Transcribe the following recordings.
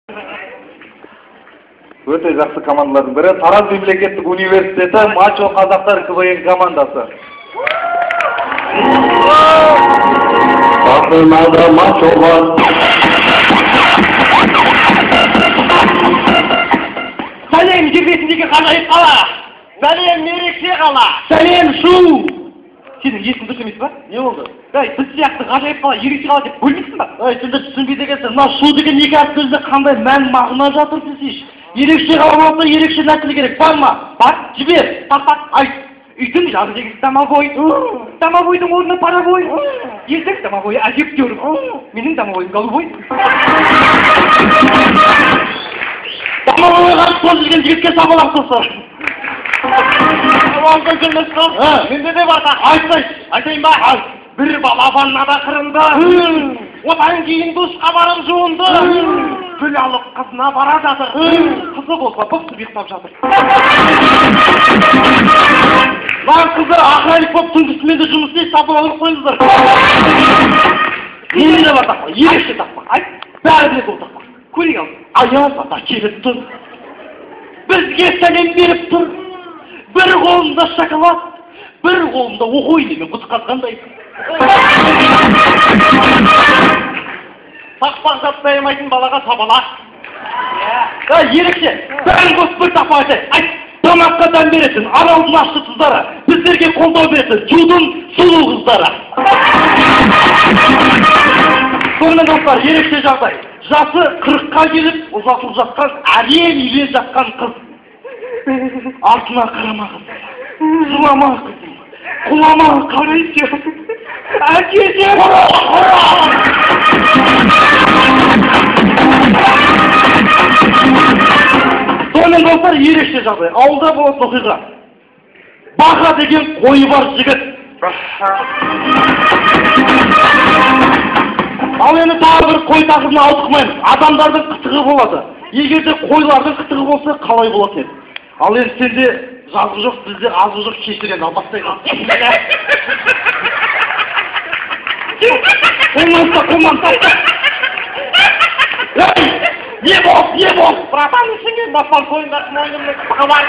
Өте жақсы командалардың бірі Тараз мемлекеттік университеті Мачо қазақтар КВН командасы. Басынада мачо бар. Сәлем жергесіндегі ғажайып қала. Сәлем ерекше қала. Сәлем шу. Сенің есің дұрыс емес па? Не болды? Біз сияқты ғажайып қала, ерекше қала деп бөлмейсің ба? Сендер түсінбейді екенсің. Мына шу деген екі ат сөзде қандай мән мағына жатыр десейші. Ерекше қала болса ерекше нәрсе керек. Бар ма? Бар, жібер. Тақ, айт. Үйдің жағы дегісі домовой. Домовойдың орны паровой. Ертең домовой әжептеуір. Менің домовойым голубой. Домовойға сол жүрген жігітке сабалақ тұрсы. Менде де бар. Айтайын ба? Bir bala vannada kırıldı. Odan keyin duşqa barıp жуынды. Gülалық қызына бара жатыр. Қызы болса бықсып ұйықтап жатыр. Lan қыздар охранник болып түнгі де жұмыс істейді, сатып алып қойыңыздар. Менде де бар тақпақ, ерекше тақпақ. Айт, бәрі де сол тақпақ. Көрейік ал. Аяз ата келіп тұр. Бізге сәлем беріп тұр. Bir қолында шоколад, bir қолында оқу иneмен құс қазғандай. Тақпақ жаттаймайтын балаға сабалақ. Ерекше, бәрін қосып бір тақпақ айтайын. Айт, тамаққа дәм беретін, аралдың ашты тұздары, біздерге қолдау беретін, жудың сұлу қыздары. Сонымен достар, ерекше жағдай. Жасы 40-қа келіп, ұзатылып жатқан, әлем үйленіп жатқан қыз. Артына қарама қызым, жылама қызым, құлама қарайсы. Әкесе құра! Сонымен достар, ерекше жағдай. Ауылда болатын оқиға. Бақа деген қойы бар жігіт. Ал енді тағы бір қой тақырыбына ауытқымаймыз. Адамдардың қытығы болады. Егер де қойлардың қытығы болса, қалай болатын еді? Ал енді сенде жазғы жоқ, бізде азғы жоқ, кешірен албастай қал. Қолманса. Не бол? Братан ішіңген баспан қойындар мойнымның қытығы бар.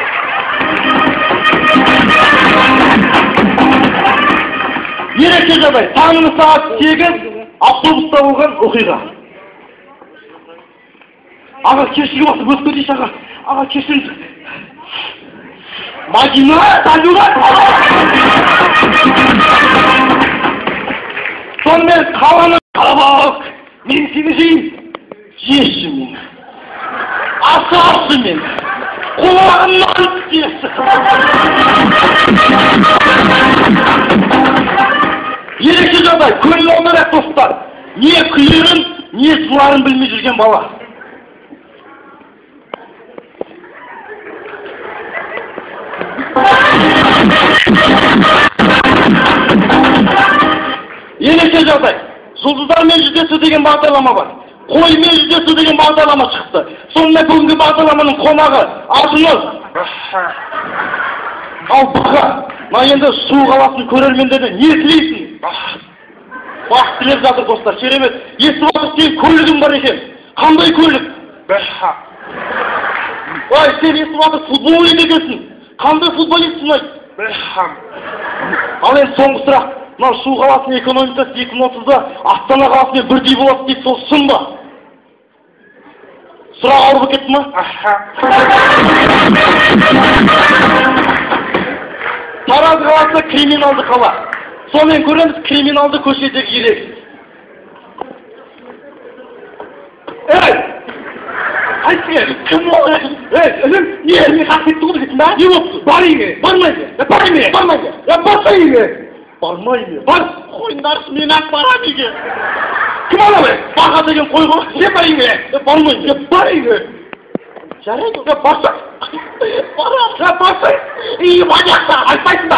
Ерекше жағдай, таңғы сағат 8 автобуста болған оқиға. Аға кешігі уақыт өтіп кетейші аға. Аға кешіріңіз. Мадина, салюлар! Сонымен қаланы қарабақ. Мен сені жейін. Жеші мен. Асашы мен. Құлағымнан тесі. Ерекше жағдай, көңіл аударайық достар. Не күлерін, не жыларын білмей жүрген бала. Ерекше жағдай, жұлдыздармен жүздесу деген бағдарлама бар. Қоймен жүздесу деген бағдарлама шықты. Сонымен бүгінгі бағдарламаның қонағы Ажыныз. Ал бұға, ма енді Шу қаласын көрермендерді не тілейсің? Бақ тілеп жатыр достар, керемет. Естіп отыр, сен көлігің бар екен. Қандай көлік? Ой, сен естіп отыр, футболист екенсің. Қандай футболистсің ай? Ал енді соңғы сұрақ. Мына Шу қаласының экономикасы 2030-да Астана қаласымен бірдей болады дейді, сол шын ба? Сұрақ ауыр болып кетті ма? Тараз қаласы криминалды қала. Сонымен көреміз криминалды көшедегі ерек. Кім ол? Інім, не қақсетті ғой десің ба? Не болыпты? Бар үйге, бармайды. Бармайды. Барса үйге. Бармайды. Бар. Қойындаршы, мен ақ барам үйге. Кім ала бе? Бақа деген қой ғой. Не бар үйге? Бармайды. Бар үйге. Жарайды. Барса. Барса. Үйі маньяқта. Айтпайсың ба?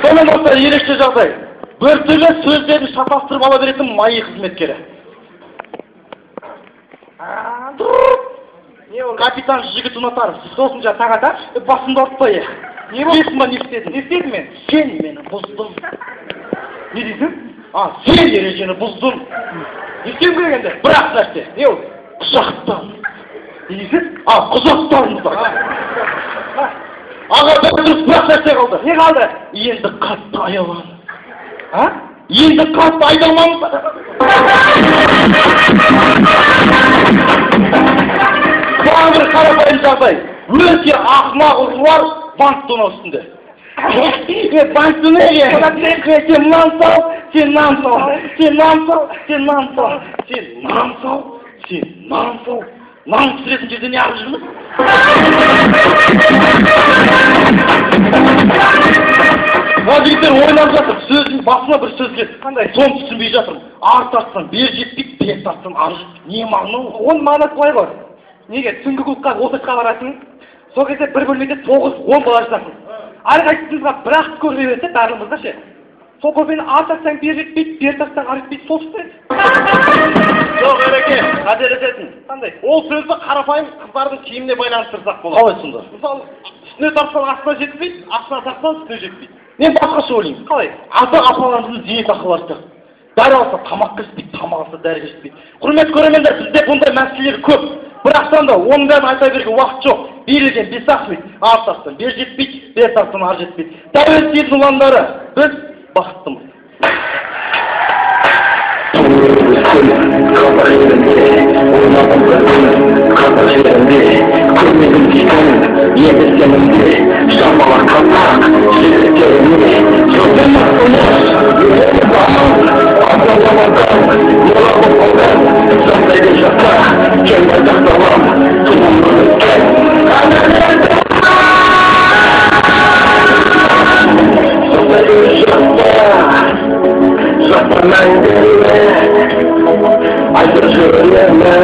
Сонымен достар, ерекше жағдай. Бір түрлі сөздерді шатастырып ала беретін майы қызметкері. Капитан жігіт ұнатар, сосын таң ата, басымды ұртпай. Не болсын ба, не істедің? Не істедім мен? Сен мені бұздың. Не дейсің? Sen erejeni buzdun. Ертең келгенде бірақ нәрсе. Не ол? Құшақтан. Несі? Құшақтан бұзақ. Аға дұрыс бірақ нәрсе қалды. Не қалды? Енді қатты аялан. Енді қатты айдалмаңыз. Бұған бір қарапайым жағдай. Өте ақымақ ұрылар банк тонау үстінде. Банк тонауға сен нан сал, сен нан сал, сен нан сал, сен нан сал, сен нан сал, сен нан сал. Нан пісіретін жерде не ағып жүрміз? Жігіттер ойнап жатыр, сөздің басына бір сөз келді. Қандай? Соны түсінбей жатырмын. Ар тартсаң бер жетпейді, бер тартсаң ар жетпейді. Не мағына ол? Оның мағынасы былай ғой. Неге? Түнгі клубқа отырысқа барасың, сол кезде бір бөлмеде 9-10 бала жатасың. Әрқайсымызға бір-ақ көрме берсе, барлығымызда ше. Сол көрмені ар тартсаң бер жетпейді, бер тартсаң ар жетпейді, сол ұстайды. Жоқ, Ереке, қателесесің. Қандай? Ол сөзді қарапайым қыздардың киіміне байланыстырсақ болады. Қалай сонда? Мысалы, үстіне тартсаң астына жетпейді, астына тартсаң үстіне жетпейді. Мен басқаша ойлаймын. Қалай? Ата-апаларымыздың зейнетақылары сияқты. Дәрі алса тамақ кіріспейді, тамақ алса дәрі кіріспейді. Құрметті көрермендер, бізде бұндай мәселелер көп. Бірақ сонда оның бәрін айта беруге уақыт жоқ. Берілген бес ақмет, ар тартсаң бер жетпейді, бер тартсаң ар жетпейді. Тәуелсіз елдің ұландары, біз бақыттымыз. I just remember